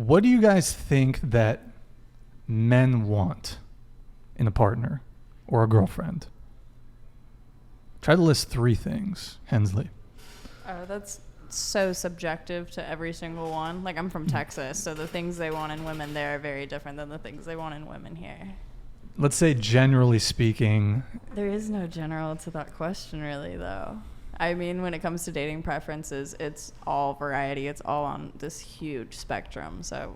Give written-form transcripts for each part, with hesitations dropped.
What do you guys think that men want in a partner or a girlfriend? Try to list 3 things, Hensley. Oh, that's so subjective to every single one. Like, I'm from Texas, so the things they want in women there are very different than the things they want in women here. Let's say generally speaking. There is no general to that question, really, though. I mean, when it comes to dating preferences, it's all variety. It's all on this huge spectrum. So,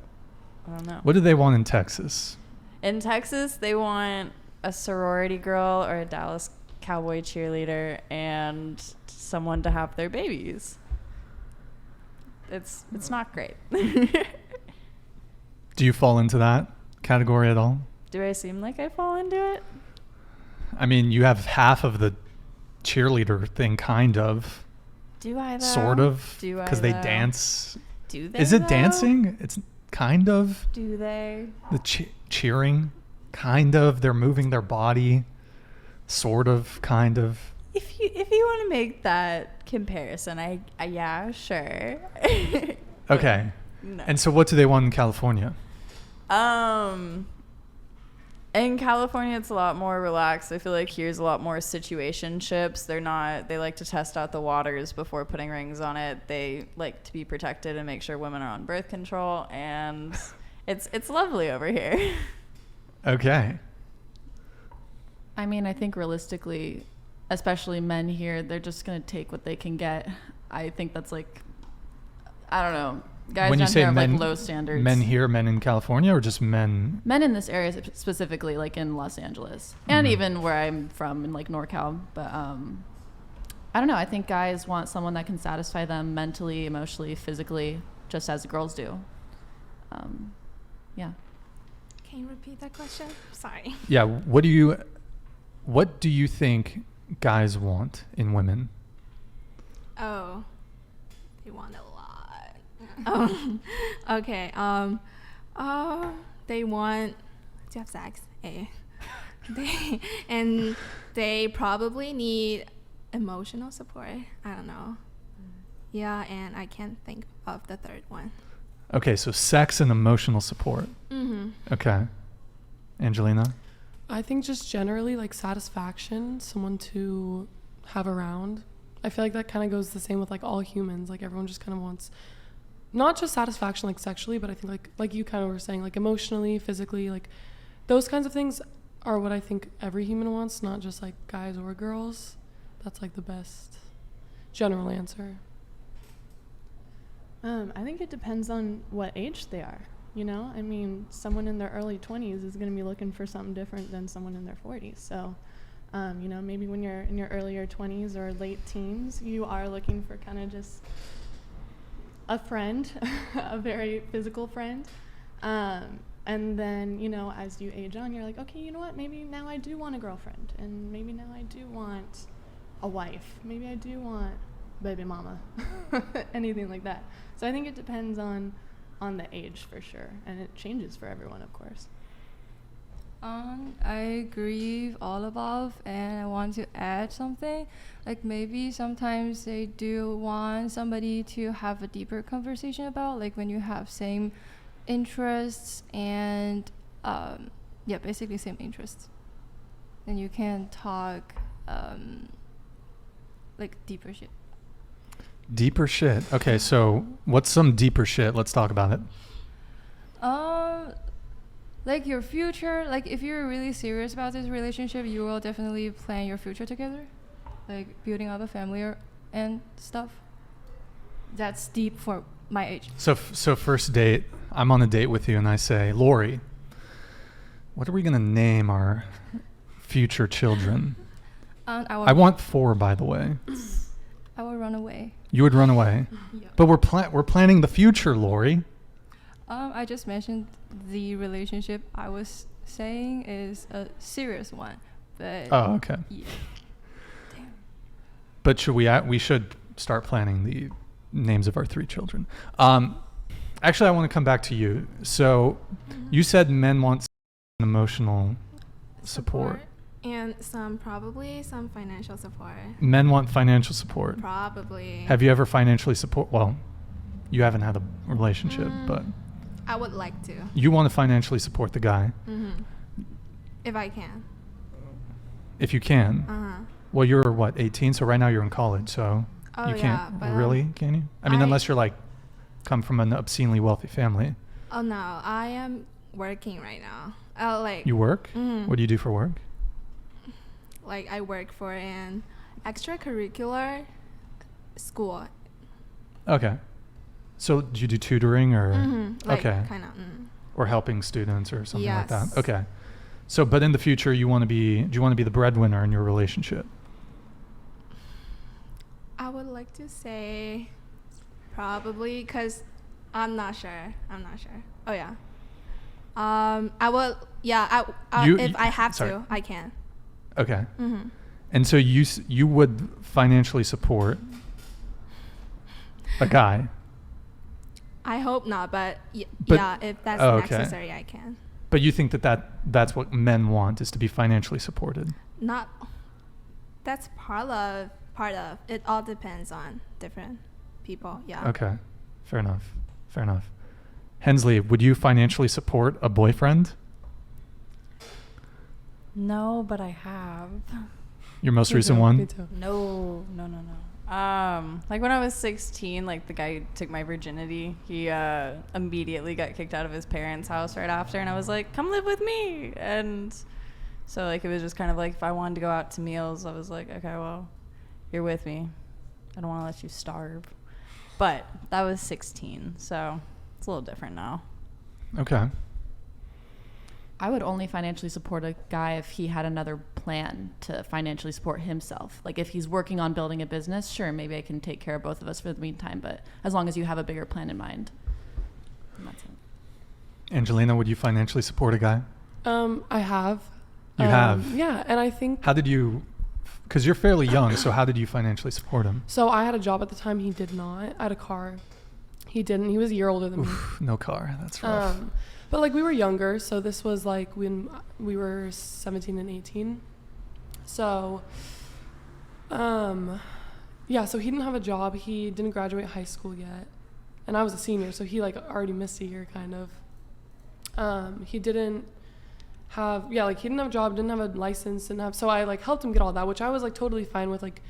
I don't know. What do they want in Texas? In Texas, they want a sorority girl or a Dallas Cowboy cheerleader and someone to have their babies. It's not great. Do you fall into that category at all? Do I seem like I fall into it? I mean, you have half of the cheerleader thing, kind of. Do I, though? Sort of. Do I, because they though? dance. Do they, Is it though? dancing? It's kind of. Do they? The cheering, kind of. They're moving their body, sort of, kind of. If you want to make that comparison, I yeah, sure. Okay. No. And so what do they want in California? In California, it's a lot more relaxed. I feel like here's a lot more situationships. They like to test out the waters before putting rings on it. They like to be protected and make sure women are on birth control, and it's lovely over here. Okay. I mean, I think realistically, especially men here, they're just going to take what they can get. I think that's like, I don't know. Guys When you down say here have men, like low standards. Men here, men in California, or just men? Men in this area specifically, like in Los Angeles, and even where I'm from in like NorCal. But I don't know. I think guys want someone that can satisfy them mentally, emotionally, physically, just as girls do. Yeah. Can you repeat that question? Sorry. Yeah. What do you think guys want in women? Oh, they want a lot. Okay. They want to have sex. They probably need emotional support. I don't know. Yeah, and I can't think of the third one. Okay, so sex and emotional support. Mm-hmm. Okay. Angelina? I think just generally like satisfaction, someone to have around. I feel like that kind of goes the same with like all humans. Like everyone just kind of wants not just satisfaction like sexually, but I think like you kind of were saying, like emotionally, physically, like those kinds of things are what I think every human wants, not just like guys or girls. That's like the best general answer. I think it depends on what age they are. You know, I mean, someone in their early 20s is going to be looking for something different than someone in their 40s. So, you know, maybe when you're in your earlier 20s or late teens, you are looking for kind of just a friend, a very physical friend. And then, you know, as you age on, you're like, okay, you know what? Maybe now I do want a girlfriend. And maybe now I do want a wife. Maybe I do want baby mama. Anything like that. So I think it depends on the age for sure, and it changes for everyone, of course. I agree with all above, and I want to add something. Like maybe sometimes they do want somebody to have a deeper conversation about, like when you have same interests and basically same interests, then you can talk like deeper shit. Deeper shit. Okay, so what's some deeper shit? Let's talk about it. Like your future, like if you're really serious about this relationship, you will definitely plan your future together, like building up a family and stuff. That's deep for my age. So first date, I'm on a date with you and I say, Lori, what are we going to name our future children? I want 4, by the way. I will run away. You would run away? Yeah. But we're planning the future, Lori. I just mentioned the relationship I was saying is a serious one, but oh, okay. Yeah. Damn. But we should start planning the names of our 3 children. Actually, I want to come back to you. So, you said men want emotional support. And probably some financial support. Men want financial support. Probably. Have you ever financially support? Well, you haven't had a relationship, but I would like to. You want to financially support the guy If I can. if you can. Well, you're what, 18? So right now you're in college, so Oh, you can't yeah, but, really, can you? I mean, unless you're like come from an obscenely wealthy family. Oh no, I am working right now. Like You work? What do you do for work? like I work for an extracurricular school. Okay. So do you do tutoring or Like, okay, kind of. or helping students or something like that? Yes. Okay. So, but in the future, do you want to be the breadwinner in your relationship? I would like to say probably, because I'm not sure. Oh yeah. I will. Yeah. If I have sorry. to, I can. Okay. And so you would financially support a guy. I hope not, but, But- yeah, if that's oh, okay. necessary, I can. But you think that's what men want, is to be financially supported? Not. That's part of. It all depends on different people. Yeah. Okay. Fair enough. Hensley, would you financially support a boyfriend? No, but I have. Your most Me recent too, one? Me too. No. Like when I was 16, like the guy who took my virginity, he immediately got kicked out of his parents' house right after, and I was like, come live with me. And so like it was just kind of like, if I wanted to go out to meals, I was like, okay, well, you're with me. I don't want to let you starve. But that was 16, so it's a little different now. Okay. I would only financially support a guy if he had another plan to financially support himself. Like if he's working on building a business, sure, maybe I can take care of both of us for the meantime, but as long as you have a bigger plan in mind. And that's it. Angelina, would you financially support a guy? I have. You have? Yeah, and I think. How did you, because you're fairly young, so how did you financially support him? So I had a job at the time. He did not. I had a car. He didn't. He was a year older than me. Oof, no car. That's rough. But like we were younger, so this was like when we were 17 and 18. So, yeah, so he didn't have a job. He didn't graduate high school yet. And I was a senior, so he like already missed a year kind of. He didn't have, he didn't have a job, didn't have a license, so I like helped him get all that, which I was like totally fine with. Like,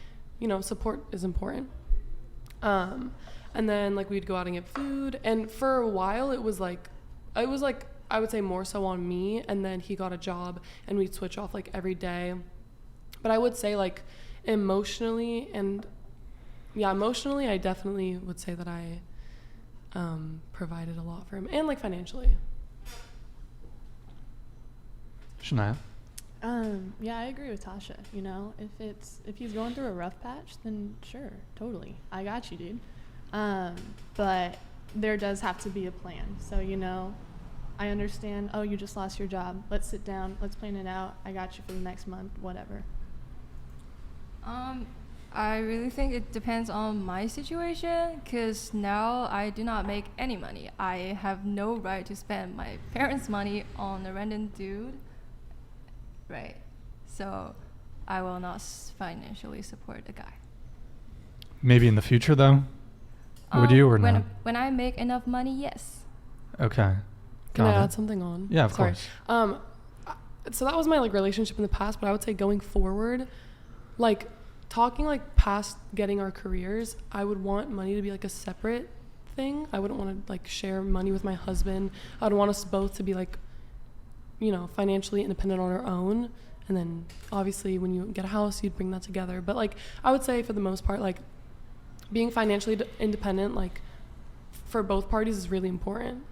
support is important. And then like we'd go out and get food. And for a while it was like, I would say more so on me, and then he got a job and we'd switch off like every day. But I would say like emotionally I definitely would say that I provided a lot for him, and like financially. Shania? Yeah, I agree with Tasha. If he's going through a rough patch, then sure, totally, I got you, dude. But there does have to be a plan. So, I understand, oh, you just lost your job. Let's sit down. Let's plan it out. I got you for the next month, whatever. I really think it depends on my situation, because now I do not make any money. I have no right to spend my parents' money on a random dude. Right. So I will not financially support a guy. Maybe in the future, though? Would you or not? When I make enough money, yes. Okay. Can Got I it. add something on? Yeah, of Sorry. course. So that was my like relationship in the past, but I would say going forward, like talking like past getting our careers, I would want money to be like a separate thing. I wouldn't want to like share money with my husband. I'd want us both to be like, financially independent on our own. And then obviously when you get a house, you'd bring that together. But like I would say for the most part, like being financially independent, like for both parties is really important.